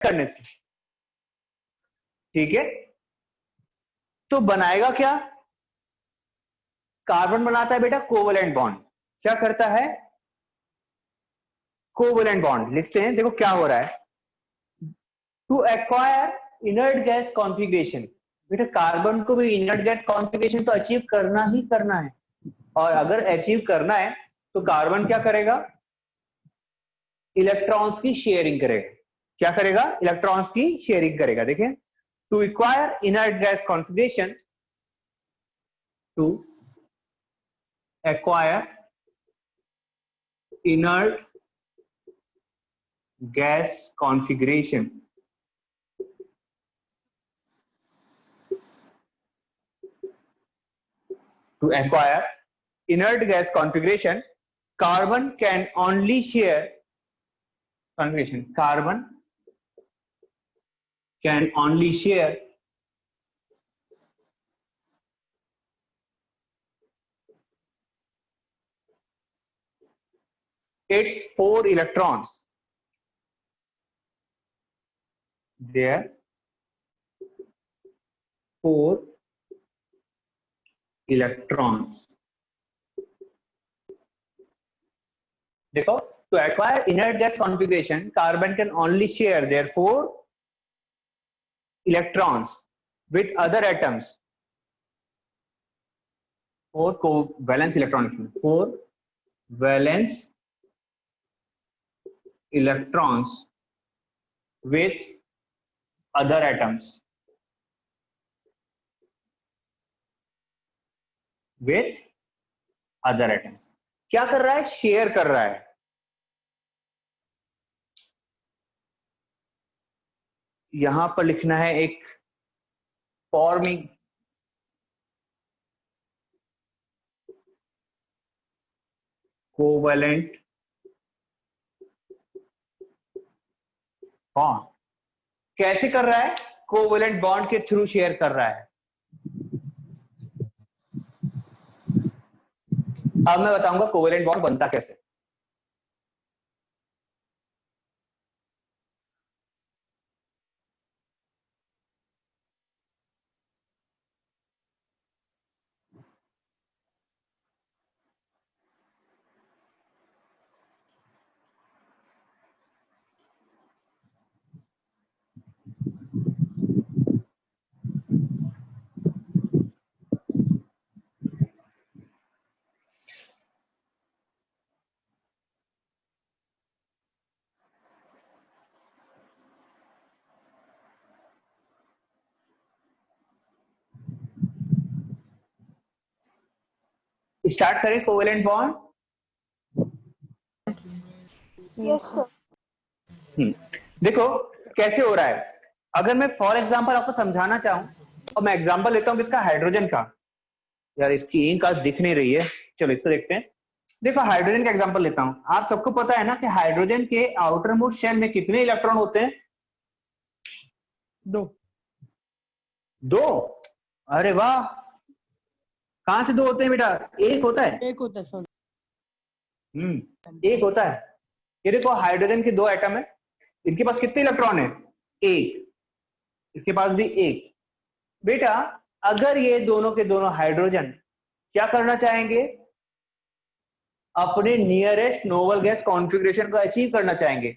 करने से, ठीक है। तो बनाएगा क्या, कार्बन बनाता है बेटा कोवेलेंट बॉन्ड। क्या करता है, कोवेलेंट बॉन्ड लिखते हैं। देखो क्या हो रहा है, to acquire inert gas configuration, बेटा कार्बन को भी इनर्ट गैस कॉन्फ़िगरेशन तो अचीव करना ही करना है, और अगर अचीव करना है तो कार्बन क्या करेगा, इलेक्ट्रॉन्स की शेयरिंग करेगा। क्या करेगा, इलेक्ट्रॉन्स की शेयरिंग करेगा। देखिए, to acquire inert gas configuration, to acquire inert gas configuration, to acquire inert gas configuration, carbon can only share configuration, carbon can only share its 4 electrons, their 4 electrons। देखो, to acquire inert gas configuration, carbon can only share their 4 electrons with other atoms, 4 covalence electrons, 4 valence electrons with other atoms, with other atoms। क्या कर रहा है, share कर रहा है। यहां पर लिखना है एक फॉर्मिंग कोवेलेंट बॉन्ड। कैसे कर रहा है, कोवेलेंट बॉन्ड के थ्रू शेयर कर रहा है। अब मैं बताऊंगा कोवेलेंट बॉन्ड बनता कैसे। स्टार्ट करें कोवेलेंट बॉन्ड। Yes sir. देखो कैसे हो रहा है। अगर मैं फॉर एग्जांपल आपको समझाना चाहूं, और मैं एग्जांपल लेता हूं किसका, हाइड्रोजन का। यार इसकी इंक आज दिख नहीं रही है, चलो इसको देखते हैं। देखो हाइड्रोजन का एग्जांपल लेता हूं। आप सबको पता है ना कि हाइड्रोजन के आउटर मोस्ट शेल में कितने इलेक्ट्रॉन होते हैं, 2। 2। अरे वाह, कहां से 2 होते हैं बेटा, एक होता है। एक होता है सर। एक होता है। ये देखो हाइड्रोजन के 2 एटम है, इनके पास कितने इलेक्ट्रॉन है, एक। इसके पास भी एक। बेटा अगर ये दोनों के दोनों हाइड्रोजन क्या करना चाहेंगे, अपने नियरेस्ट नोबल गैस कॉन्फ़िगरेशन को अचीव करना चाहेंगे,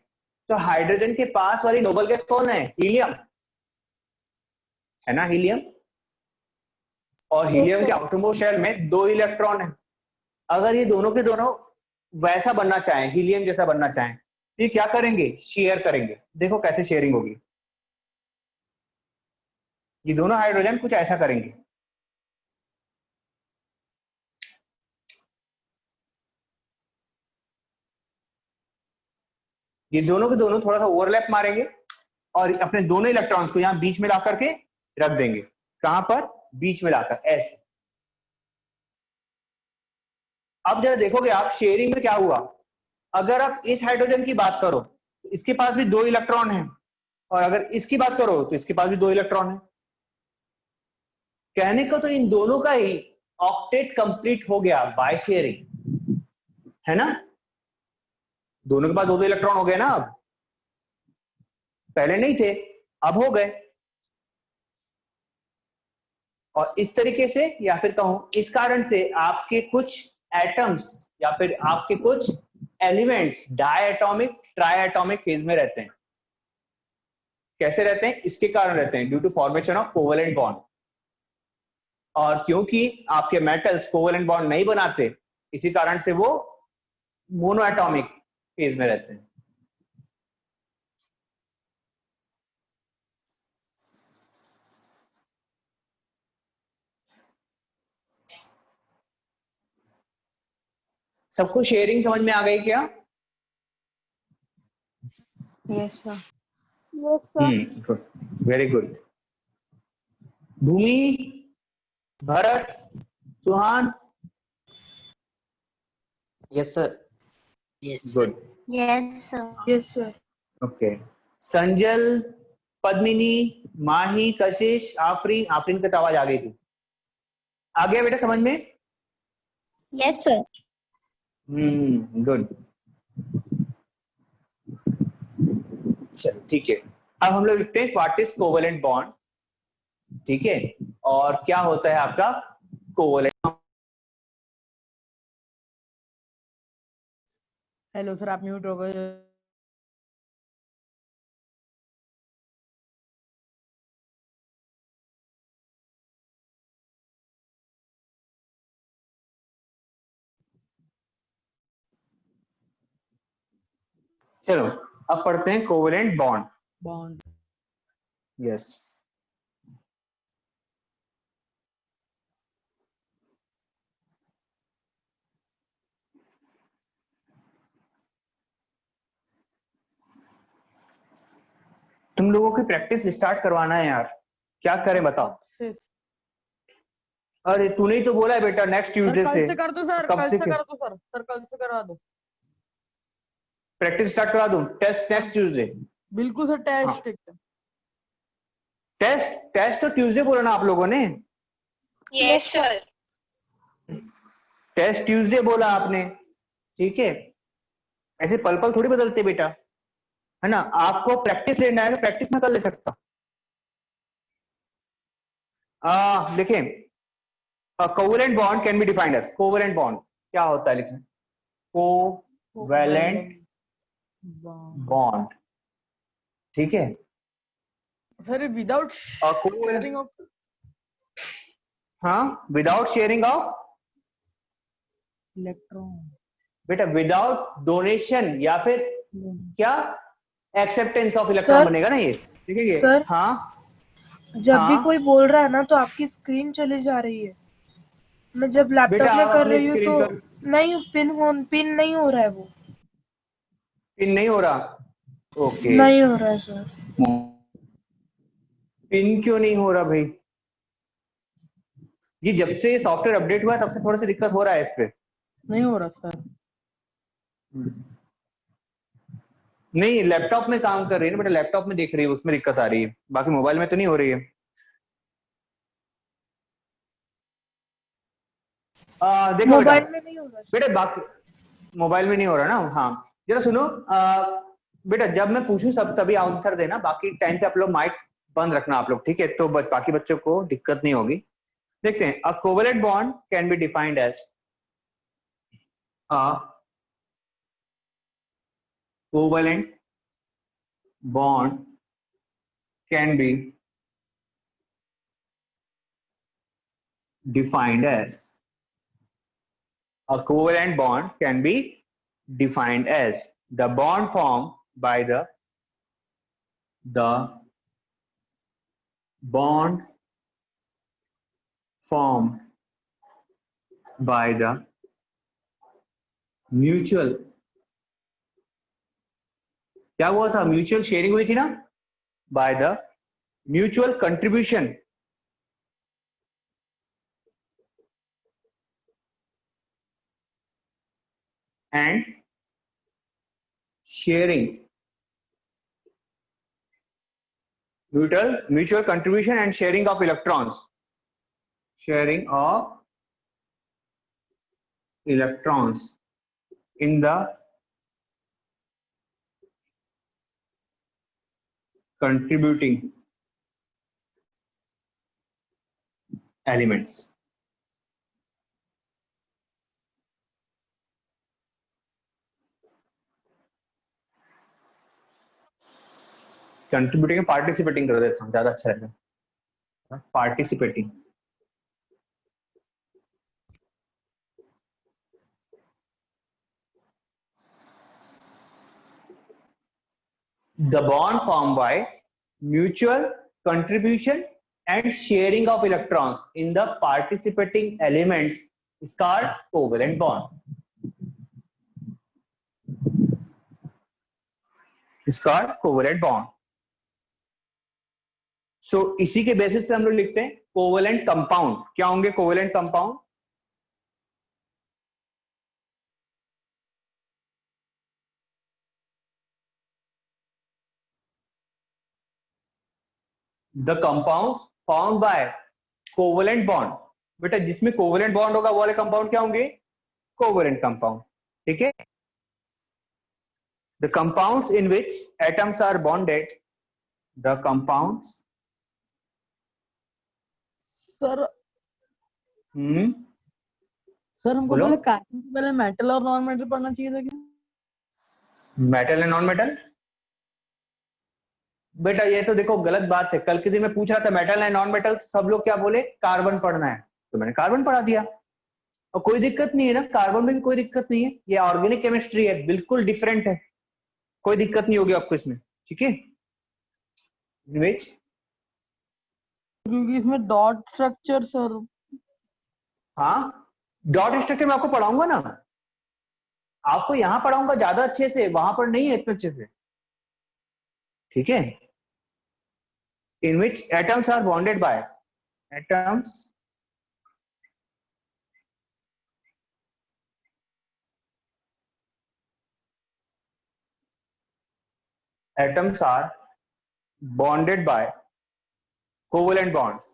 तो हाइड्रोजन के पास वाली नोबल गैस कौन है, हीलियम है ना, हीलियम। और हीलियम के आउटरमोस्ट शेल में 2 इलेक्ट्रॉन है। अगर ये दोनों के दोनों वैसा बनना चाहें, हीलियम जैसा बनना चाहें, ये क्या करेंगे, शेयर करेंगे। देखो कैसे शेयरिंग होगी, ये दोनों हाइड्रोजन कुछ ऐसा करेंगे। ये दोनों के दोनों थोड़ा सा ओवरलैप मारेंगे और अपने दोनों इलेक्ट्रॉन्स को यहां बीच में ला करके रख देंगे। कहां पर, बीच में लाकर, ऐसे। अब जरा देखोगे आप शेयरिंग में क्या हुआ। अगर आप इस हाइड्रोजन की बात करो तो इसके पास भी 2 इलेक्ट्रॉन है, और अगर इसकी बात करो तो इसके पास भी 2 इलेक्ट्रॉन है। कहने को तो इन दोनों का ही ऑक्टेट कंप्लीट हो गया बाय शेयरिंग, है ना। दोनों के पास 2 इलेक्ट्रॉन हो गए ना। अब पहले नहीं थे, अब हो गए। और इस तरीके से या फिर कहूं इस कारण से आपके कुछ एटम्स या फिर आपके कुछ एलिमेंट्स डायटोमिक ट्राइएटॉमिक फेज में रहते हैं। कैसे रहते हैं? इसके कारण रहते हैं due to formation of covalent bond. और क्योंकि आपके मेटल्स कोवेलेंट बॉन्ड नहीं बनाते, इसी कारण से वो मोनोएटॉमिक फेज में रहते हैं। सबको शेयरिंग समझ में आ गई क्या? Yes sir. Good, very good. Bhumi, Bharat, Suhan, yes sir. Good, yes sir. Yes sir. Okay. Sanjal, Padmini, Mahi, Kashish, Afreen, Afreen की तो आवाज आ गई थी। आ गया बेटा समझ में? Yes sir. गुड। चलो ठीक है, अब हम लोग लिखते हैं व्हाट इज कोवेलेंट बॉन्ड। ठीक है, और क्या होता है आपका कोवेलेंट? हेलो सर, आप म्यूट हो गए। चलो अब पढ़ते हैं कोवेलेंट बॉन्ड। बॉन्ड। यस, तुम लोगों की प्रैक्टिस स्टार्ट करवाना है यार, क्या करें बताओ? अरे तूने ही तो बोला है बेटा नेक्स्ट ट्यूसडे कल से। से कर दो सर, कब कल से से कर दो सर, कल से करा दो। प्रैक्टिस स्टार्ट करा दूं? Test next Tuesday? बिल्कुल सर, टेस्ट एकदम। टेस्ट टेस्ट तो ट्यूसडे बोला ना आप लोगों ने? Yes sir. टेस्ट ट्यूसडे बोला आपने, ठीक है? ऐसे पल पल थोड़ी बदलते बेटा, है ना? आपको प्रैक्टिस लेना है तो प्रैक्टिस में कर ले सकता। देखें, covalent bond can be defined as, covalent bond क्या होता है लिखें, कोवेलेंट बॉन्ड, ठीक है? सर विदाउट शेयरिंग ऑफ, हाँ, विदाउट शेयरिंग ऑफ इलेक्ट्रॉन बेटा, विदाउट डोनेशन या फिर क्या एक्सेप्टेंस ऑफ इलेक्ट्रॉन सर, बनेगा ना ये, ठीक है ये? सर, हाँ जब भी हाँ कोई बोल रहा है ना तो आपकी स्क्रीन चली जा रही है। मैं जब लैपटॉप बेटा, में आप कर अपने रही हूँ स्क्रीन तो पर नहीं, पिन नहीं हो रहा है वो। पिन नहीं हो रहा? ओके, नहीं हो रहा है सर। पिन क्यों नहीं हो रहा भाई? ये जब से सॉफ्टवेयर अपडेट हुआ है तब से थोड़ा सा दिक्कत हो रहा है इस पे। नहीं हो रहा सर। नहीं, लैपटॉप में काम कर रही है ना बेटा, लैपटॉप में देख रही है, उसमें दिक्कत आ रही है, बाकी मोबाइल में तो नहीं हो रही है। देखो बेटा, मोबाइल में नहीं हो रहा बेटा बाकी मोबाइल में नहीं हो रहा ना? हाँ, जरा सुनो, बेटा जब मैं पूछूं सब तभी आंसर देना, बाकी टाइम पे आप लोग माइक बंद रखना आप लोग, ठीक है? तो बाकी बच्चों को दिक्कत नहीं होगी। देखते हैं, uh covalent bond can be defined as covalent bond can be defined as a covalent bond can be defined as the bond formed by the bond formed by the mutual, क्या हुआ था? म्यूचुअल शेयरिंग हुई थी ना? By the mutual contribution and sharing, mutual contribution and sharing of electrons, sharing of electrons in the contributing elements. Contributing participating कर देता हूँ, ज्यादा अच्छा रहेगा। Participating, the bond formed by mutual contribution and sharing of electrons in the participating elements is called covalent bond. Is called covalent bond. So इसी के basis पे हम लोग लिखते हैं कोवेलेंट कंपाउंड। क्या होंगे covalent compound? The compounds formed by covalent bond. बेटा जिसमें कोवेलेंट बॉन्ड होगा वो वाले कंपाउंड क्या होंगे? Covalent compound. ठीक है। The compounds in which atoms are bonded, the compounds sir sir हमको बोलो। पहले कार्बन से पहले मेटल और नॉन मेटल पढ़ना चाहिए था क्या? Metal and non metal? बेटा ये तो देखो गलत बात है। कल के दिन मैं पूछ रहा था मेटल एंड नॉन मेटल, सब लोग क्या बोले? कार्बन पढ़ना है, तो मैंने कार्बन पढ़ा दिया। और कोई दिक्कत नहीं है ना, कार्बन में भी कोई दिक्कत नहीं है, ये ऑर्गेनिक केमिस्ट्री है, बिल्कुल डिफरेंट है, कोई दिक्कत नहीं होगी आपको इसमें। ठीक है। विच क्योंकि इसमें डॉट स्ट्रक्चर सर। हाँ, डॉट स्ट्रक्चर मैं आपको पढ़ाऊंगा ना, आपको यहाँ पढ़ाऊंगा ज्यादा अच्छे से, वहां पर नहीं है इतने अच्छे से। ठीक है। In which atoms are bonded by atoms atoms are bonded by covalent bonds.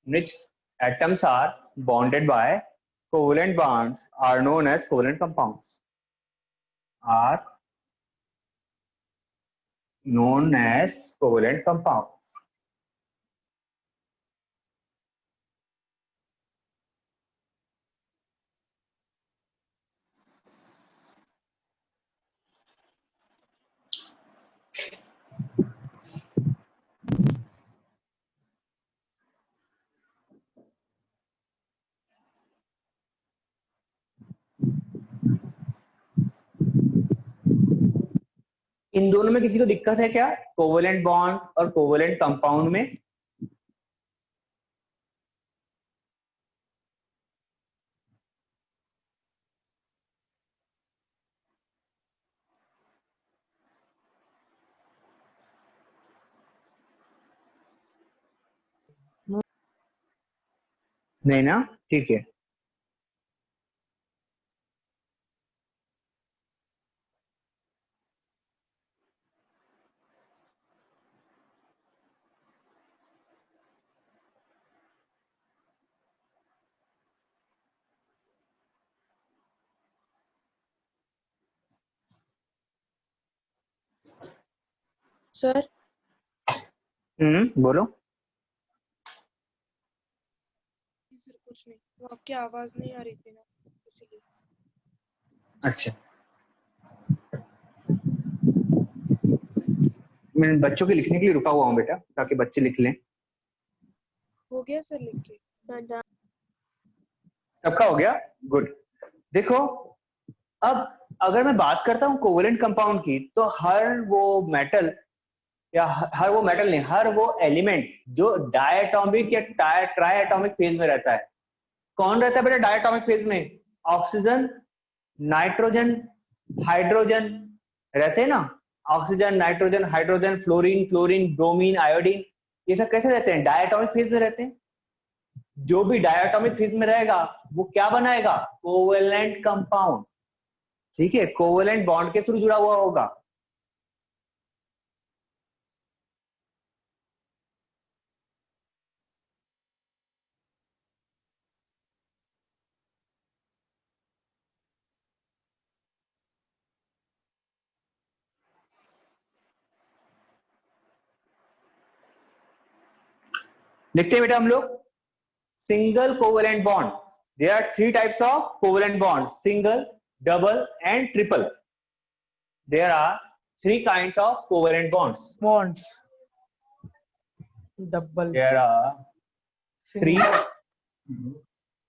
Which atoms are bonded by covalent bonds are known as covalent compounds. Are known as covalent compounds. इन दोनों में किसी को दिक्कत है क्या? कोवेलेंट बॉन्ड और covalent compound में? नहीं ना? ठीक है। सर बोलो। सर कुछ नहीं, वो आपकी आवाज नहीं आ रही थी ना, इसीलिए। अच्छा, मैं बच्चों के लिखने के लिए रुका हुआ हूँ बेटा, ताकि बच्चे लिख लें। हो गया सर लिख के? सबका हो गया? गुड। देखो अब अगर मैं बात करता हूँ कोवेलेंट कंपाउंड की, तो हर वो मेटल या हर वो मेटल नहीं, हर वो एलिमेंट जो डायटोमिक या ट्राई एटॉमिक फेज में रहता है। कौन रहता है बेटा डायटोमिक फेज में? ऑक्सीजन, नाइट्रोजन, हाइड्रोजन रहते हैं ना। Oxygen, nitrogen, hydrogen, fluorine, chlorine, bromine, iodine, ये सब कैसे रहते हैं? डायटोमिक फेज में रहते हैं। जो भी डायटोमिक फेज में रहेगा वो क्या बनाएगा? Covalent compound. ठीक है, कोवेलेंट बॉन्ड के थ्रू जुड़ा हुआ होगा। लिखते हैं बेटा हम लोग single covalent bond. There are 3 types of covalent bond, single, double and triple. There are 3 kinds of covalent bonds. bonds. Double. There are 3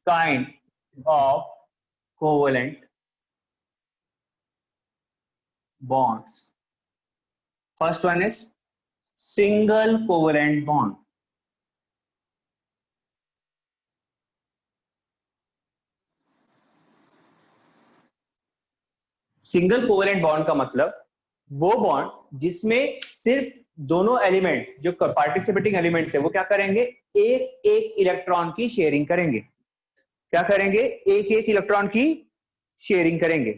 kind of covalent bonds. First one is single covalent bond. Single covalent bond का मतलब वो bond जिसमें सिर्फ दोनों element जो participating elements है वो क्या करेंगे, एक एक इलेक्ट्रॉन की शेयरिंग करेंगे. क्या करेंगे, एक एक इलेक्ट्रॉन की शेयरिंग करेंगे.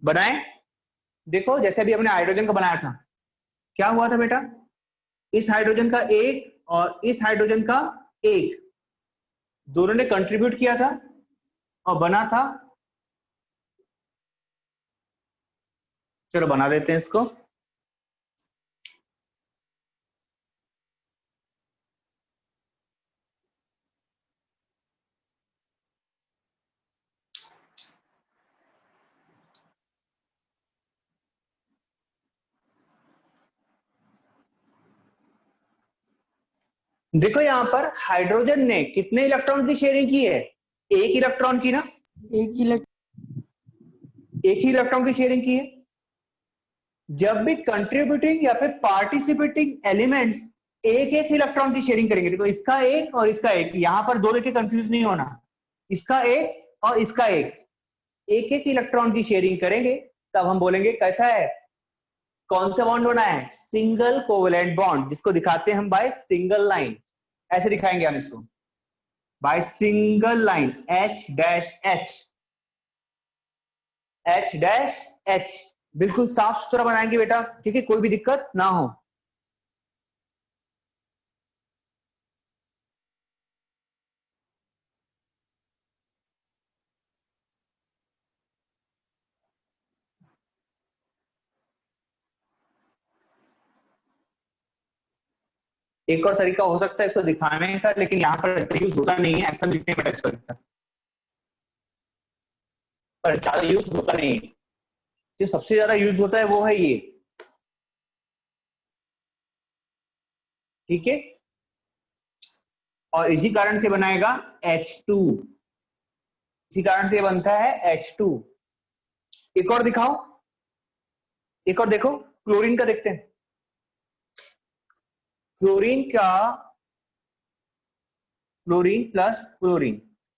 बनाएं. देखो जैसे अभी हमने हाइड्रोजन का बनाया था, क्या हुआ था बेटा, इस हाइड्रोजन का एक और इस हाइड्रोजन का एक, दोनों ने कंट्रीब्यूट किया था और बना था. चलो बना देते हैं इसको. देखो यहां पर हाइड्रोजन ने कितने इलेक्ट्रॉन की शेयरिंग की है, एक इलेक्ट्रॉन की ना, एक ही एक ही इलेक्ट्रॉन की शेयरिंग की है. जब भी कंट्रीब्यूटिंग या फिर पार्टिसिपेटिंग एलिमेंट्स एक एक इलेक्ट्रॉन की शेयरिंग करेंगे, देखो इसका एक और इसका एक, यहां पर दो लेके कंफ्यूज नहीं होना, इसका एक और इसका एक, एक एक इलेक्ट्रॉन की शेयरिंग करेंगे, तब हम बोलेंगे कैसा है, कौन सा बॉन्ड होना है, सिंगल कोवेलेंट बॉन्ड, जिसको दिखाते हैं हम बाय सिंगल लाइन. ऐसे दिखाएंगे हम इसको by single line, H dash H, H dash H. बिल्कुल साफ सुथरा बनाएंगे बेटा, ठीक है, कोई भी दिक्कत ना हो. एक और तरीका हो सकता है इसको दिखाने का, लेकिन यहाँ पर यूज होता नहीं है, ऐसा लिखते हैं बेटा इसको, पर ज्यादा यूज होता नहीं है. जो सबसे ज्यादा यूज होता है वो है ये, ठीक है, और इसी कारण से बनाएगा H2, इसी कारण से बनता है H2. एक और दिखाओ, एक और देखो, क्लोरीन का देखते हैं. क्लोरीन का, क्लोरीन प्लस क्लोरीन,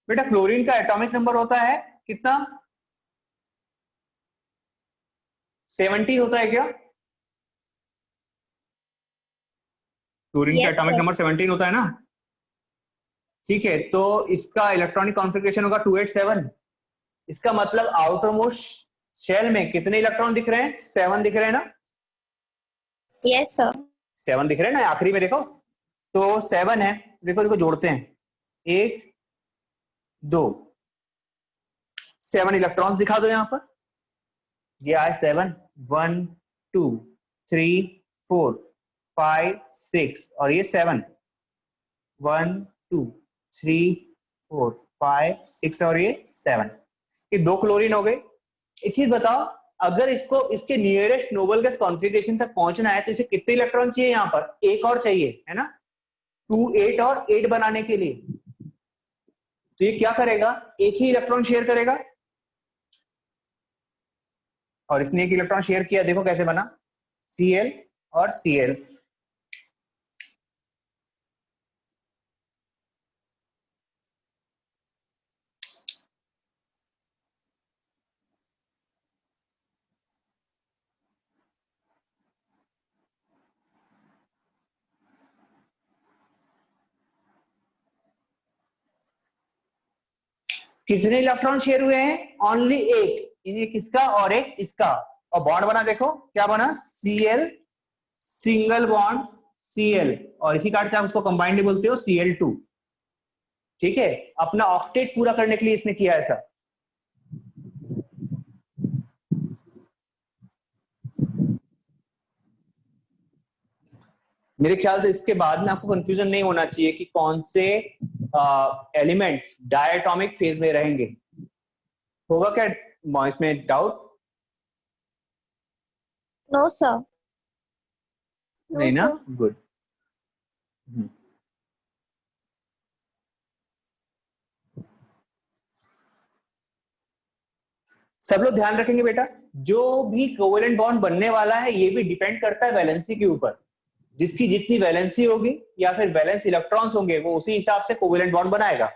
बेटा क्लोरीन का एटॉमिक नंबर होता है कितना, 70 होता है क्या, क्लोरीन का एटॉमिक नंबर 17 होता है ना, ठीक है. तो इसका इलेक्ट्रॉनिक कॉन्फ़िगरेशन होगा 287. इसका मतलब आउटर मोस्ट शेल में कितने इलेक्ट्रॉन दिख रहे हैं, 7 दिख रहे हैं ना. Yes sir. 7 दिख रहे हैं ना आखिरी में, देखो तो 7 है. देखो देखो जोड़ते हैं, 1 2 7 इलेक्ट्रॉन्स दिखा दो यहां पर. ये आए 7, 1 2 3 4 5 6 और ये 7, 1 2 3 4 5 6 और ये 7. ये 2 क्लोरीन हो गए. एक चीज बताओ, अगर इसको इसके नियरेस्ट नोबल गैस कॉन्फ़िगरेशन तक पहुंचना है तो इसे कितने इलेक्ट्रॉन चाहिए, यहाँ पर एक और चाहिए है ना, 2 8 और 8 बनाने के लिए. तो ये क्या करेगा, एक ही इलेक्ट्रॉन शेयर करेगा, और इसने एक इलेक्ट्रॉन शेयर किया, देखो कैसे बना, Cl और Cl. कितने इलेक्ट्रॉन शेयर हुए हैं, ओनली एक इसका और एक इसका, और बॉन्ड बना, देखो क्या बना, Cl सिंगल बॉन्ड Cl, और इसी कारण से आप उसको कंबाइंड बोलते हो Cl2. ठीक है, अपना ऑक्टेट पूरा करने के लिए इसने किया ऐसा. मेरे ख्याल से इसके बाद में आपको कंफ्यूजन नहीं होना चाहिए कि कौन से एलिमेंट्स डायटोमिक फेज में रहेंगे। होगा क्या इसमें डाउट? No, sir. नहीं ना, गुड। सब लोग ध्यान रखेंगे बेटा, जो भी कोवेलेंट बॉन्ड बनने वाला है ये भी डिपेंड करता है वैलेंसी के ऊपर। जिसकी जितनी वैलेंसी होगी या फिर वैलेंस इलेक्ट्रॉन्स होंगे वो उसी हिसाब से कोवेलेंट बॉन्ड बनाएगा।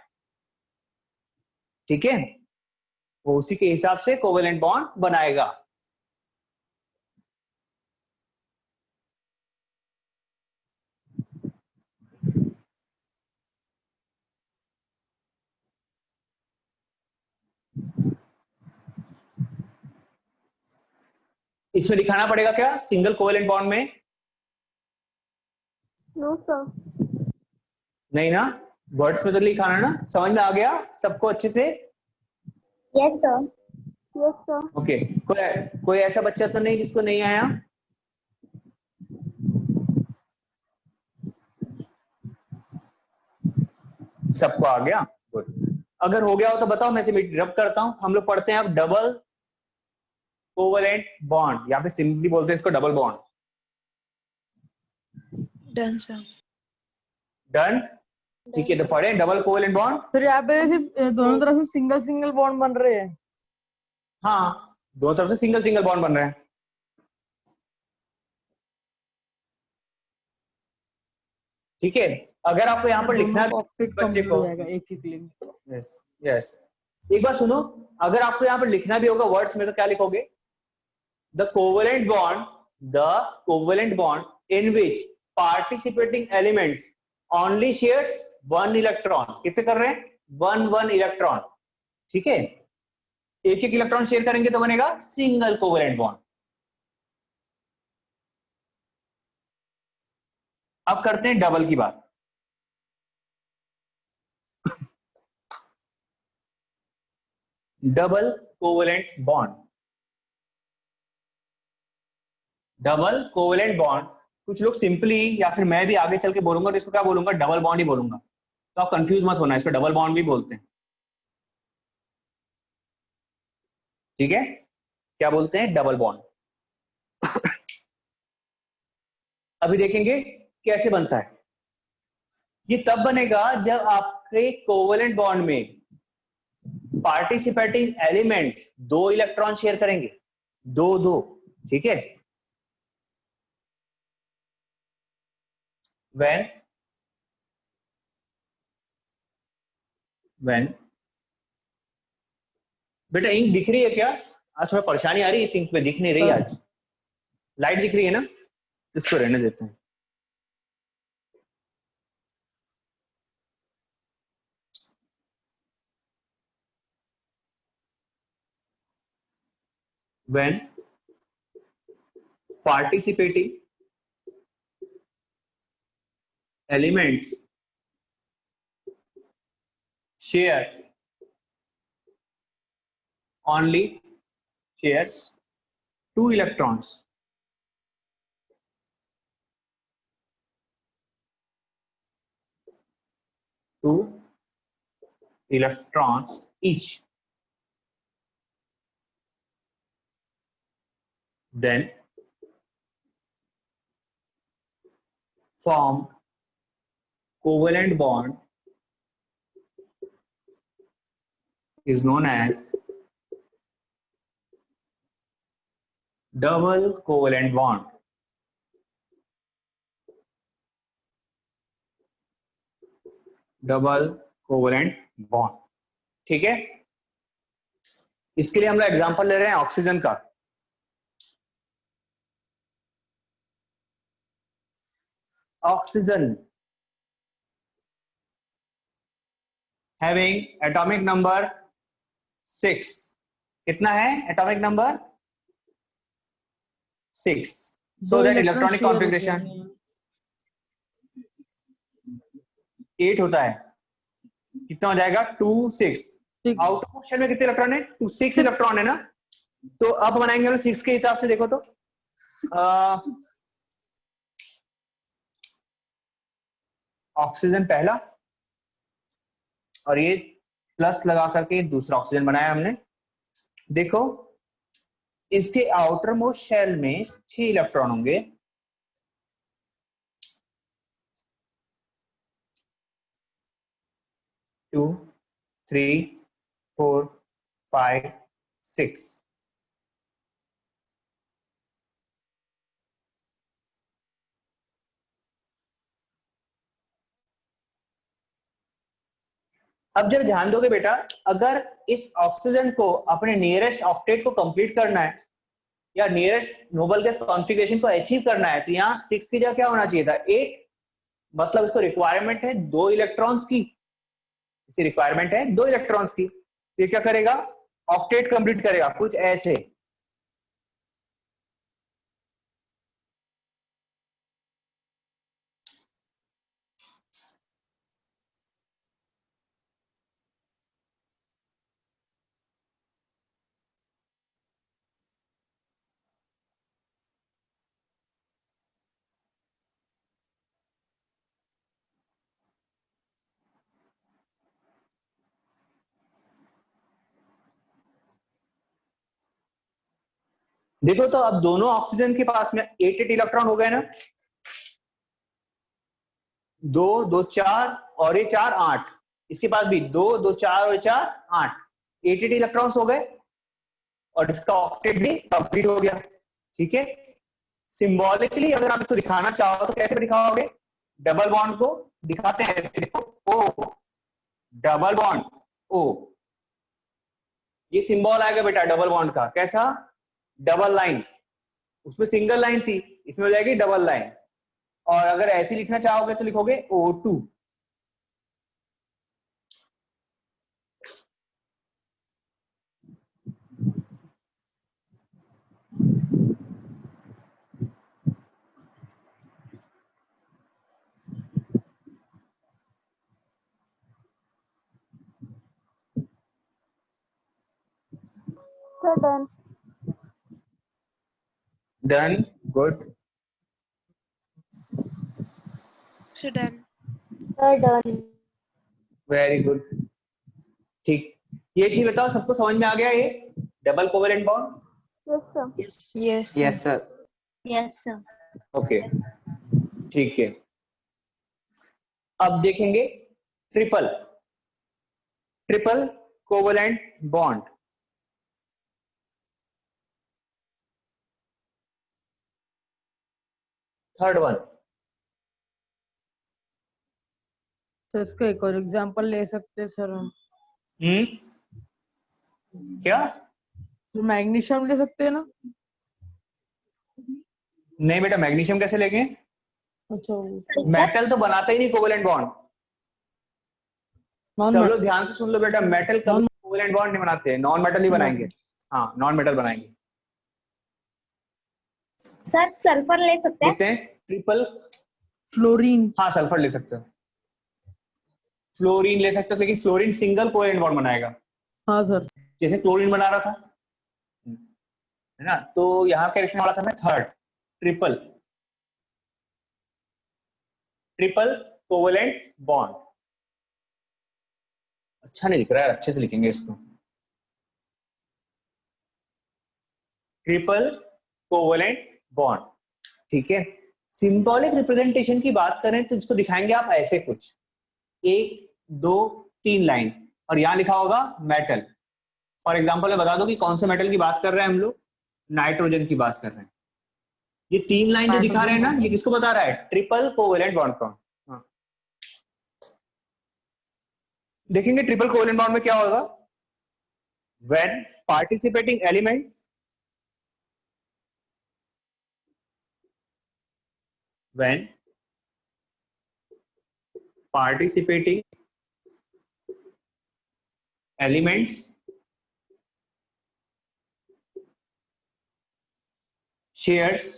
ठीक है, वो उसी के हिसाब से कोवेलेंट बॉन्ड बनाएगा। इसमें दिखाना पड़ेगा क्या सिंगल कोवेलेंट बॉन्ड में? No, sir. नहीं ना, वर्ड्स में तो लिखाना ना। समझ में आ गया सबको अच्छे से? Yes, sir. Yes, sir. Okay, कोई ऐसा बच्चा तो नहीं जिसको नहीं आया? सबको आ गया? गुड। अगर हो गया हो तो बताओ, मैं इसे रब करता हूं। हम लोग पढ़ते हैं अब डबल कोवेलेंट बॉन्ड, या फिर सिंपली बोलते हैं इसको double bond. Done sir. Done, ठीक है। तो पढ़े डबल कोवेलेंट बॉन्ड। सर यहाँ पे सिर्फ दोनों तरफ से सिंगल सिंगल बॉन्ड बन रहे हैं। हाँ, दोनों तरफ से सिंगल सिंगल बॉन्ड बन रहे हैं। ठीक है, अगर आपको यहाँ पर लिखना बच्चे को, यस एक बार सुनो, अगर आपको यहाँ पर लिखना भी होगा वर्ड्स में तो क्या लिखोगे? The covalent bond in which participating elements only shares one electron. कितने कर रहे हैं? One electron. ठीक है, एक एक इलेक्ट्रॉन शेयर करेंगे तो बनेगा सिंगल कोवेलेंट बॉन्ड। अब करते हैं डबल की बात। Double covalent bond, double covalent bond कुछ लोग सिंपली, या फिर मैं भी आगे चल के बोलूंगा तो इसको क्या बोलूंगा? डबल बॉन्ड ही बोलूंगा। तो आप कंफ्यूज मत होना, इसको डबल बॉन्ड भी बोलते हैं। ठीक है, क्या बोलते हैं? Double bond. अभी देखेंगे कैसे बनता है। ये तब बनेगा जब आपके कोवेलेंट बॉन्ड में पार्टिसिपेटिंग एलिमेंट्स दो इलेक्ट्रॉन शेयर करेंगे, दो। ठीक है, when बेटा इंक दिख रही है क्या? आज थोड़ा परेशानी आ रही है, इस इंक पे दिख नहीं रही। आज लाइट दिख रही है ना, इसको रहने देते हैं। when participating elements share only shares two electrons, each, then form covalent bond is known as double covalent bond. Double covalent bond. ठीक है, इसके लिए हम लोग एग्जांपल ले रहे हैं ऑक्सीजन का। Oxygen having atomic number 6। कितना है atomic number? 6। So that electronic configuration 8 होता है। कितना हो जाएगा? 2 6। आउट ऑफ ऑप्शन में कितने इलेक्ट्रॉन है? 2 6 इलेक्ट्रॉन है ना। तो अब बनाएंगे हम 6 के हिसाब से। देखो तो ऑक्सीजन पहला और ये प्लस लगा करके दूसरा ऑक्सीजन बनाया हमने। देखो इसके आउटर मोस्ट शेल में 6 इलेक्ट्रॉन होंगे, 2 3 4 5 6। अब जब ध्यान दोगे बेटा, अगर इस ऑक्सीजन को अपने नियरेस्ट ऑक्टेट को कंप्लीट करना है या नियरेस्ट नोबल गैस कॉन्फ़िगरेशन को अचीव करना है, तो यहाँ 6 की जगह क्या होना चाहिए था, 8। मतलब इसको रिक्वायरमेंट है 2 इलेक्ट्रॉन्स की, इसी रिक्वायरमेंट है 2 इलेक्ट्रॉन्स की। ये क्या करेगा, ऑक्टेट कंप्लीट करेगा कुछ ऐसे। देखो तो अब दोनों ऑक्सीजन के पास में 8 इलेक्ट्रॉन हो गए ना, 2 2 4 और ये 4 8। इसके पास भी 2 2 4 और 4 8, 8 इलेक्ट्रॉन्स हो गए और इसका ऑक्टेट भी कंप्लीट हो गया। ठीक है, सिंबॉलिकली अगर आप इसको दिखाना चाहो तो कैसे दिखाओगे, डबल बॉन्ड को दिखाते हैं ऐसे, देखो ओ, डबल बॉन्ड ओ, ये सिंबल आएगा बेटा डबल बॉन्ड का। कैसा, डबल लाइन, उसमें सिंगल लाइन थी, इसमें हो जाएगी डबल लाइन। और अगर ऐसे लिखना चाहोगे तो लिखोगे O2। Sir, done. Done, good, Sir, done. Sir, done. Very good. ठीक, ये चीज बताओ सबको समझ में आ गया ये double covalent bond? Yes, sir. Yes yes sir. Yes, sir. Okay, ठीक है। अब देखेंगे triple, triple covalent bond. Third one, sir इसका एक और एग्जांपल ले सकते हैं सर हम, क्या? तो मैग्नीशियम ले सकते हैं ना? नहीं बेटा, मैग्नीशियम कैसे लेंगे, अच्छा, मेटल तो बनाता ही नहीं कोवेलेंट बॉन्ड। नॉन सब लोग ध्यान से सुन लो बेटा, मेटल कभी कोवेलेंट बॉन्ड नहीं बनाते, नॉन मेटल ही बनाएंगे। हाँ, नॉन मेटल बनाएंगे। सर सल्फर ले सकते हैं? देखते हैं ट्रिपल, फ्लोरीन। हाँ सल्फर ले सकते हो, फ्लोरीन ले सकते हो, लेकिन फ्लोरीन सिंगल कोवेलेंट बॉन्ड बनाएगा, हाँ सर, जैसे क्लोरीन बना रहा था, है ना। तो यहाँ क्या लिखने वाला था मैं, third, triple, triple covalent bond. अच्छा नहीं लिख रहा है, अच्छे से लिखेंगे इसको, ट्रिपल कोवेलेंट बॉन्ड। ठीक है, सिंबॉलिक रिप्रेजेंटेशन की बात करें तो इसको दिखाएंगे आप ऐसे कुछ, 1 2 3 लाइन, और यहां लिखा होगा मेटल। फॉर एग्जांपल मैं बता दूं कि कौन से मेटल की बात कर रहे हैं हम लोग, नाइट्रोजन की बात कर रहे हैं। ये 3 लाइन जो दिखा रहे हैं ना, ये किसको बता रहा है, ट्रिपल कोवेलेंट बॉन्ड को। हाँ, देखेंगे ट्रिपल कोवेलेंट बॉन्ड में क्या होगा, when participating elements, when participating elements shares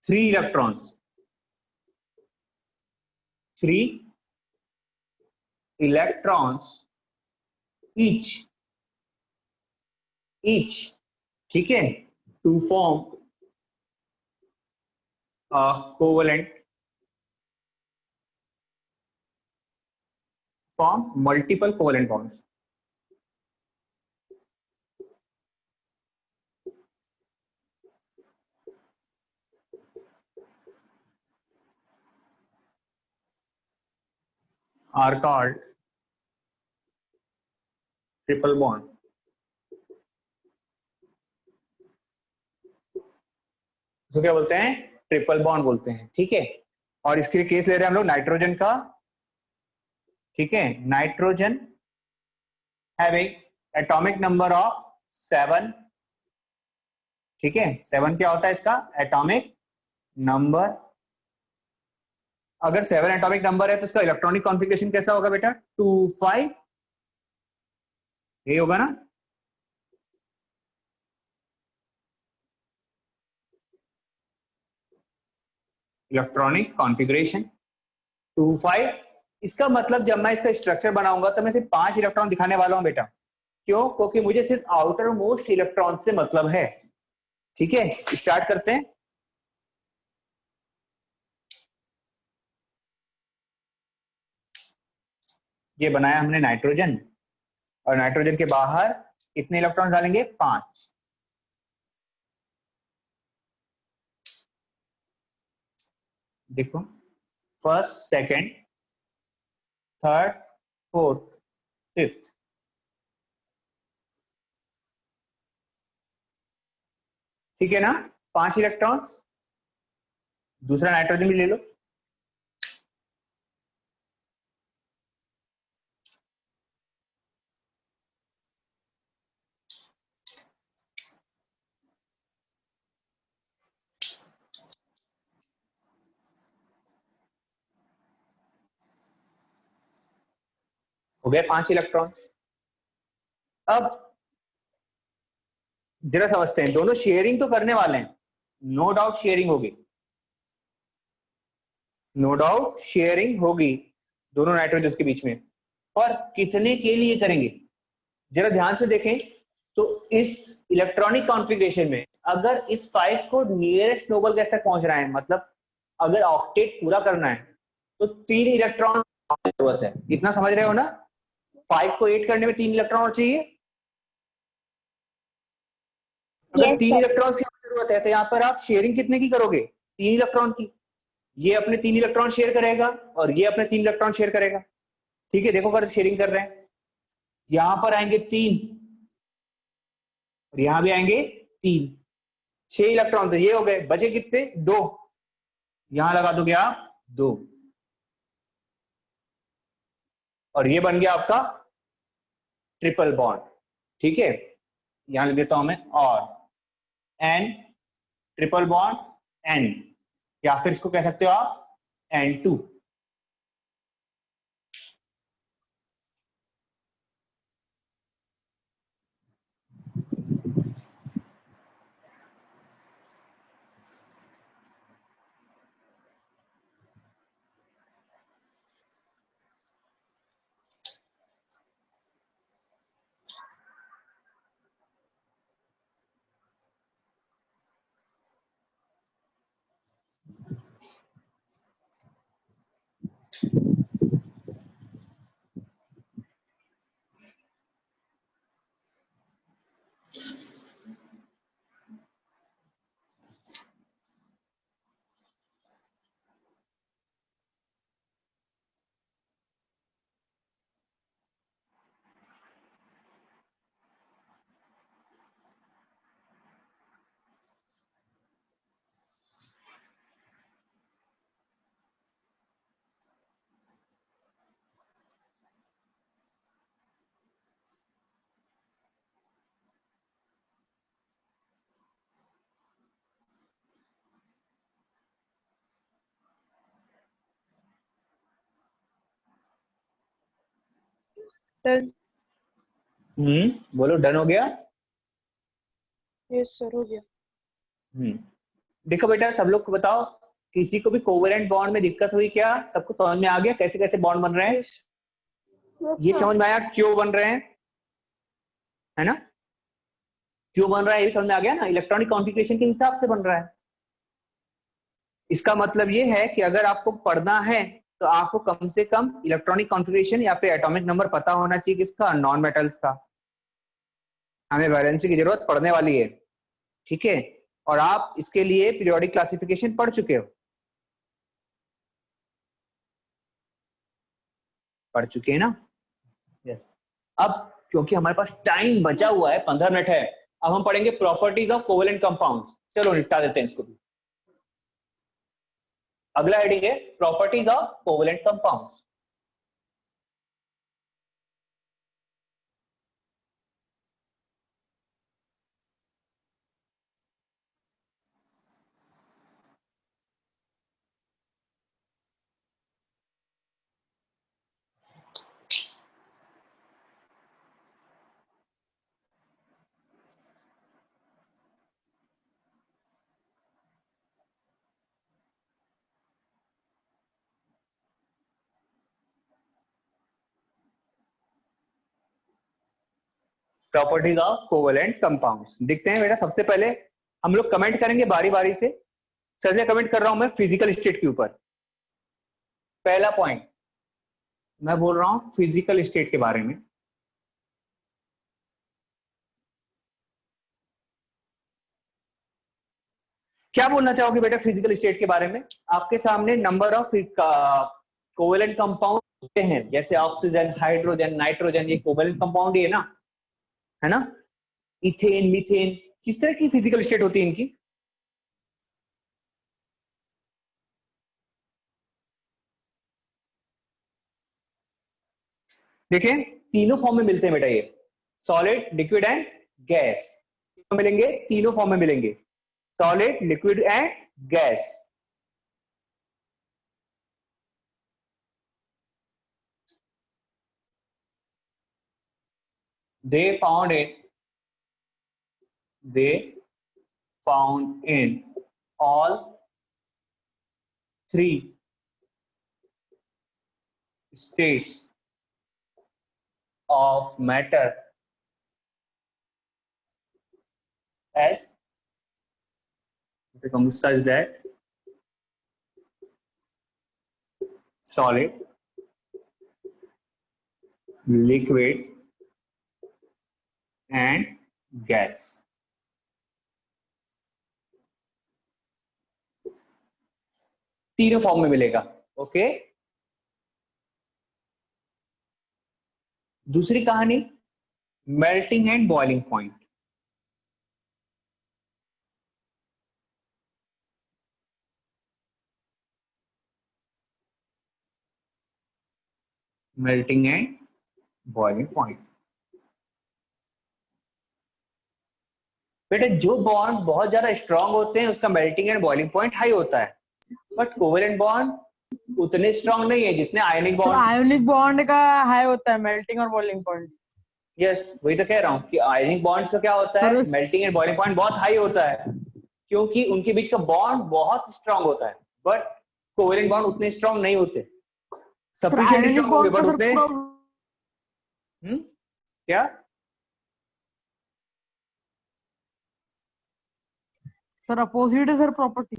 3 electrons, 3 electrons each, ठीक है, to form a covalent form multiple covalent bonds. Are called triple bond. तो क्या बोलते हैं? ट्रिपल बॉन्ड बोलते हैं, ठीक है। और इसके लिए केस ले रहे हैं हम लोग नाइट्रोजन का, ठीक है। Nitrogen having atomic number of 7, ठीक है। 7 क्या होता है इसका एटॉमिक नंबर? अगर 7 एटॉमिक नंबर है तो इसका इलेक्ट्रॉनिक कॉन्फ़िगरेशन कैसा होगा बेटा? 2,5, ये होगा ना। Electronic configuration 2,5। इसका मतलब जब मैं इसका स्ट्रक्चर बनाऊंगा तो मैं सिर्फ 5 इलेक्ट्रॉन दिखाने वाला हूं बेटा। क्यों? क्योंकि मुझे सिर्फ आउटर मोस्ट इलेक्ट्रॉन से मतलब है, ठीक है। स्टार्ट करते हैं। ये बनाया हमने नाइट्रोजन, और नाइट्रोजन के बाहर कितने इलेक्ट्रॉन डालेंगे? 5। देखो, first, second, third, fourth, fifth, ठीक है ना। 5 इलेक्ट्रॉन्स। दूसरा नाइट्रोजन भी ले लो। हो गए 5 इलेक्ट्रॉन्स। अब जरा समझते हैं, दोनों शेयरिंग तो करने वाले हैं, नो डाउट शेयरिंग होगी, नो डाउट शेयरिंग होगी दोनों नाइट्रोजन के बीच में। और कितने के लिए करेंगे? जरा ध्यान से देखें तो इस इलेक्ट्रॉनिक कॉन्फ़िगरेशन में अगर इस 5 को नियरेस्ट नोबल गैस तक पहुंचना है, मतलब अगर ऑक्टेट पूरा करना है तो 3 इलेक्ट्रॉन की जरूरत है। इतना समझ रहे हो ना? 5 को 8 करने में 3 इलेक्ट्रॉन चाहिए। अगर Yes, 3 sir. इलेक्ट्रॉन की जरूरत है तो यहाँ पर आप शेयरिंग कितने की करोगे? 3 इलेक्ट्रॉन की। ये अपने 3 इलेक्ट्रॉन शेयर करेगा और ये अपने 3 इलेक्ट्रॉन शेयर करेगा, ठीक है। देखो कर शेयरिंग कर रहे हैं। यहां पर आएंगे 3 और यहां भी आएंगे 3, 6 इलेक्ट्रॉन तो ये हो गए। बचे कितने? 2। यहां लगा दोगे आप 2, और ये बन गया आपका ट्रिपल बॉन्ड, ठीक है। यहां लिख देता हूं मैं और एन ट्रिपल बॉन्ड एन, या फिर इसको कह सकते हो आप N2। डन। बोलो डन हो गया? यस सर, हो गया। देखो बेटा, सब लोग को बताओ, किसी को भी कोवेलेंट बॉन्ड में दिक्कत हुई क्या? सबको समझ में आ गया कैसे कैसे बॉन्ड बन रहे हैं? यस। ये समझ में आया क्यों बन रहे हैं, है ना? क्यों बन रहा है ये समझ में आ गया ना? इलेक्ट्रॉनिक कॉन्फ़िगरेशन के हिसाब से बन रहा है। इसका मतलब ये है कि अगर आपको पढ़ना है तो आपको कम से कम इलेक्ट्रॉनिक कॉन्फ़िगरेशन या फिर एटॉमिक नंबर पता होना चाहिए किसका, नॉन मेटल्स का। हमें वैलेंसी की जरूरत पड़ने वाली है, ठीक है। और आप इसके लिए पीरियोडिक क्लासिफिकेशन पढ़ चुके हो, पढ़ चुके हैं ना? यस। अब क्योंकि हमारे पास टाइम बचा हुआ है, 15 मिनट है, अब हम पढ़ेंगे प्रॉपर्टीज ऑफ कोवेलेंट कंपाउंड्स। चलो निपटा देते हैं इसको भी। अगला हेडिंग है properties of covalent compounds. Properties of covalent compounds दिखते हैं बेटा। सबसे पहले हम लोग कमेंट करेंगे बारी बारी से। चलिए कमेंट कर रहा हूं मैं फिजिकल स्टेट के ऊपर। पहला पॉइंट मैं बोल रहा हूं फिजिकल स्टेट के बारे में। क्या बोलना चाहोगे बेटा फिजिकल स्टेट के बारे में? आपके सामने नंबर ऑफ कोवेलेंट कंपाउंड होते हैं, जैसे ऑक्सीजन, हाइड्रोजन, नाइट्रोजन, ये कोवेलेंट कंपाउंड ही है ना, है ना? इथेन, मीथेन, किस तरह की फिजिकल स्टेट होती है इनकी? देखिए तीनों फॉर्म में मिलते हैं बेटा ये, सॉलिड, लिक्विड एंड गैस। मिलेंगे, तीनों फॉर्म में मिलेंगे, solid, liquid and gas. they found in all three states of matter as becomes such that solid, liquid and gas. तीनों फॉर्म में मिलेगा, ओके। दूसरी कहानी melting and boiling point. Melting and boiling point बेटे, जो bond बहुत ज्यादा strong होते हैं उसका melting and boiling point high होता है, बट कोवेलेंट बॉन्ड उतने स्ट्रांग नहीं है जितने आयनिक बॉन्ड। आयोनिक बॉन्ड का हाई होता है मेल्टिंग और बॉइलिंग पॉइंट। यस, वही तो कह रहा हूँ कि आयनिक बॉन्ड्स का क्या होता है, मेल्टिंग एंड बॉइलिंग पॉइंट बहुत हाई होता है, क्योंकि उनके बीच का बॉन्ड बहुत स्ट्रांग होता है, बट कोवेलेंट बॉन्ड उतने स्ट्रांग नहीं होते। सफिशिएंट स्ट्रांग होंगे बट उतने क्या? सर अपोजिट है सर प्रॉपर्टी।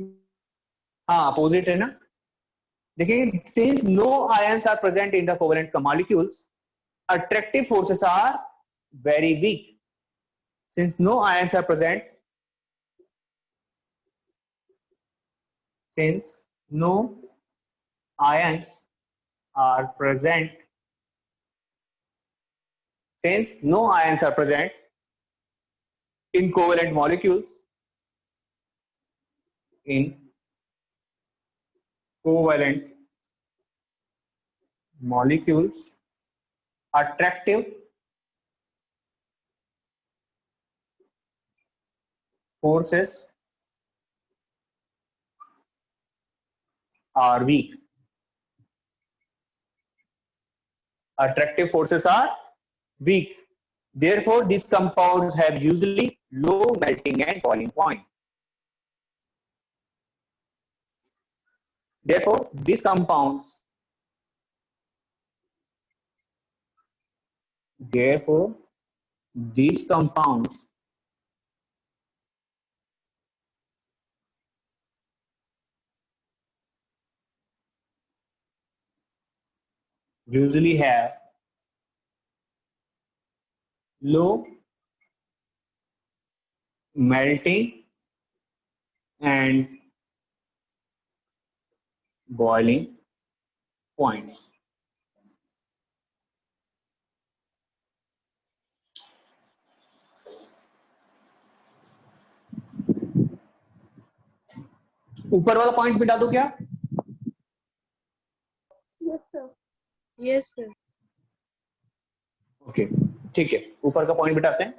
हाँ अपोजिट है ना। देखिए since no ions are present in the covalent molecules, attractive forces are very weak. Since no ions are present, since no ions are present, since no ions are present in covalent molecules, in covalent molecules, attractive forces are weak. Attractive forces are weak. Therefore, these compounds have usually low melting and boiling point. Therefore, these compounds usually have low melting and boiling points. ऊपर वाला point मिटा दो क्या? Yes, sir. Yes, sir. Okay ठीक है, ऊपर का point मिटाते हैं.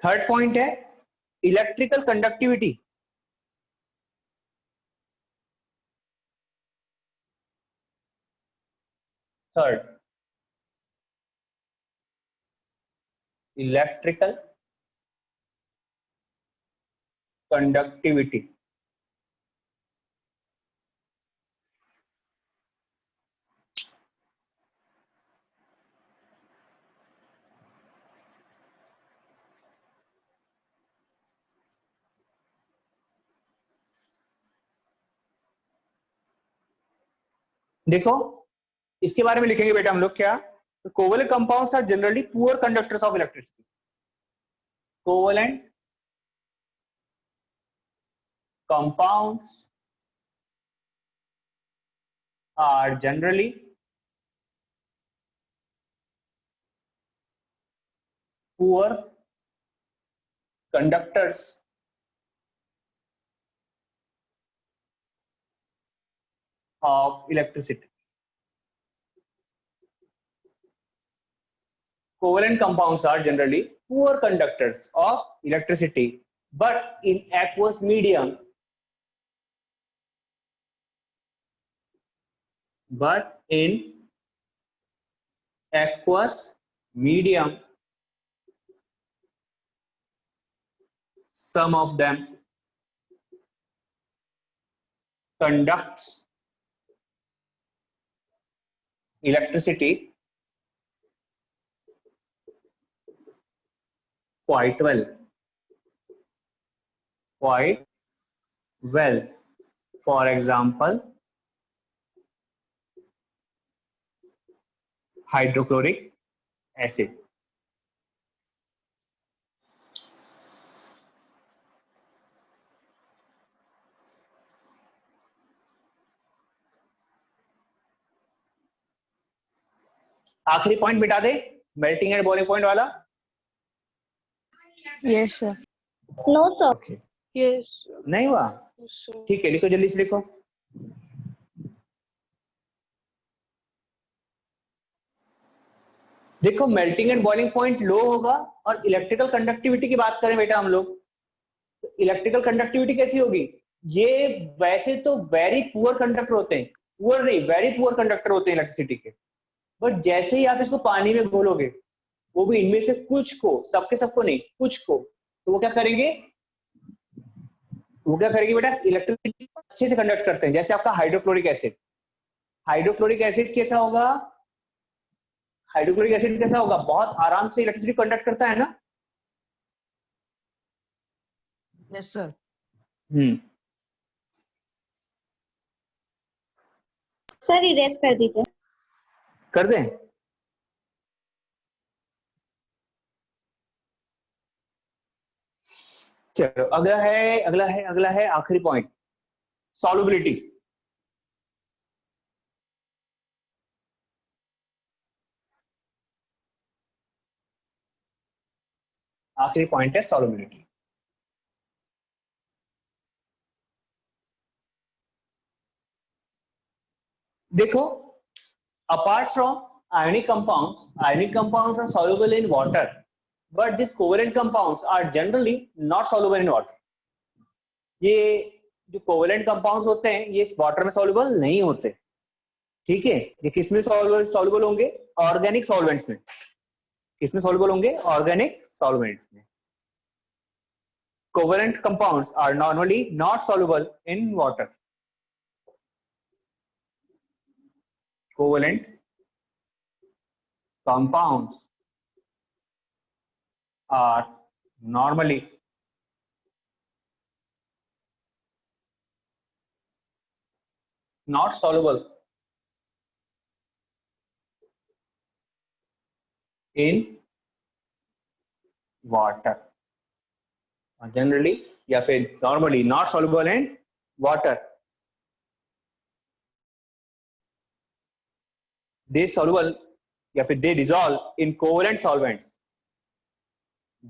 थर्ड पॉइंट है electrical conductivity. Third, electrical conductivity. देखो इसके बारे में लिखेंगे बेटा हम लोग क्या. तो covalent compounds are generally poor conductors of electricity. Covalent compounds are generally poor conductors of electricity. Covalent compounds are generally poor conductors of electricity, but in aqueous medium, some of them conducts electricity quite well. For example, hydrochloric acid. आखिरी point मिटा दे, melting and boiling point वाला. Yes, sir. No, sir. Okay. Yes, sir. नहीं हुआ? Yes, sir. ठीक है, लिखो जल्दी से लिखो. देखो मेल्टिंग एंड बॉइलिंग पॉइंट लो होगा और इलेक्ट्रिकल कंडक्टिविटी की बात करें बेटा हम लोग, तो इलेक्ट्रिकल कंडक्टिविटी कैसी होगी? ये वैसे तो वेरी पुअर कंडक्टर होते हैं, पुअर नहीं वेरी पुअर कंडक्टर होते हैं इलेक्ट्रिसिटी के, बट जैसे ही आप इसको पानी में घोलोगे, वो भी इनमें से कुछ को, सबको नहीं, कुछ को, तो वो क्या करेंगे बेटा, इलेक्ट्रिसिटी अच्छे से कंडक्ट करते हैं. जैसे आपका हाइड्रोक्लोरिक एसिड. हाइड्रोक्लोरिक एसिड कैसा होगा? बहुत आराम से इलेक्ट्रिसिटी कंडक्ट करता है ना. Yes, sir. सर इरेज कर दीजिए. कर दें? चलो अगला है आखिरी पॉइंट, सॉल्युबिलिटी. आखिरी पॉइंट है सॉल्युबिलिटी. देखो apart from ionic compounds are soluble in water, but these covalent compounds are generally not soluble in water. ये जो कोवेलेंट कंपाउंड्स होते हैं ये वाटर में सॉल्युबल नहीं होते. ठीक है, ये किस में सॉल्युबल होंगे? ऑर्गेनिक सॉल्वेंट्स में. किसमें सॉल्युबल होंगे? ऑर्गेनिक सॉल्वेंट्स में. Covalent compounds are normally not soluble in water. Covalent compounds are normally not soluble in water. Generally या फिर normally not soluble in water. They soluble या फिर they dissolve in covalent solvents.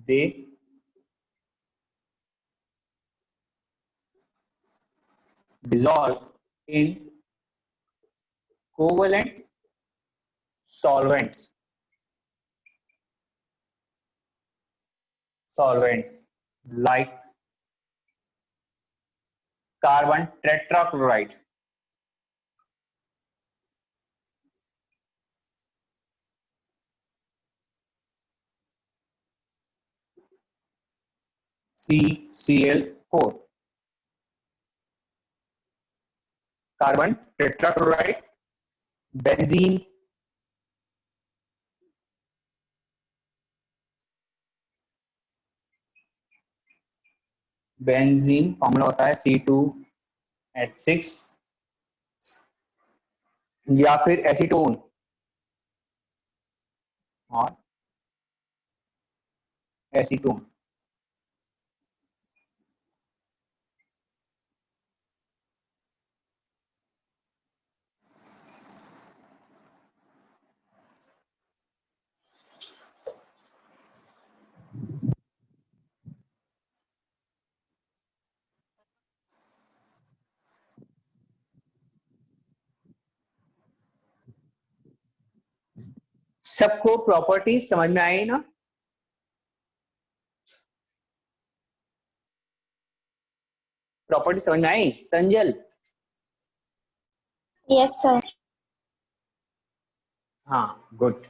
They dissolve in covalent solvents. Like carbon tetrachloride. CCl4. Carbon tetrachloride, benzene, formula होता है C2H6 या फिर acetone और acetone. सबको प्रॉपर्टीज समझ में आई ना? प्रॉपर्टी समझ में आई संजल? Yes, sir. हाँ, गुड.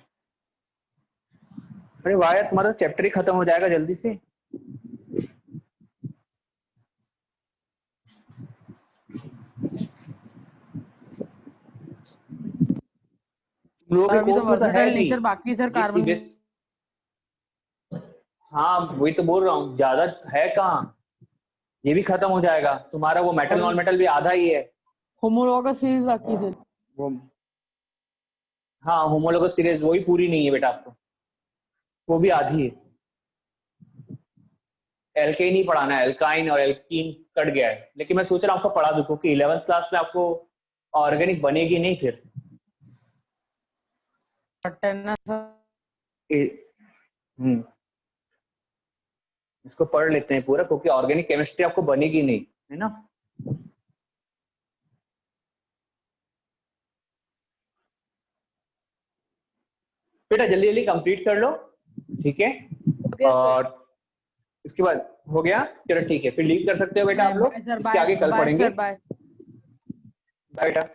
अरे वाह यार, तुम्हारा चैप्टर ही खत्म हो जाएगा जल्दी से. लोगों के अभी तो कोर्स में तो है वर्सेटाइल नहीं. नेचर बाकी सर कार्बन. हाँ वही तो बोल रहा हूँ, ज्यादा है कहाँ. ये भी खत्म हो जाएगा तुम्हारा. वो मेटल नॉन मेटल भी आधा ही है. होमोलॉगस सीरीज बाकी सर. वो हाँ, होमोलोगस सीरीज वही पूरी नहीं है बेटा आपको, वो भी आधी है. एल्केन ही पढ़ाना है, एल्काइन और एल्कीन कट गया है. लेकिन मैं सोच रहा हूँ आपको पढ़ा दूं, क्योंकि 11th क्लास में आपको ऑर्गेनिक बनेगी नहीं फिर. इसको पढ़ लेते हैं पूरा, क्योंकि ऑर्गेनिक केमिस्ट्री आपको बनेगी नहीं, है ना. बेटा जल्दी जल्दी कंप्लीट कर लो, ठीक है. और इसके बाद हो गया, चलो ठीक है, फिर लीव कर सकते हो बेटा आप लोग. इसके आगे कल पढ़ेंगे. बाय बेटा.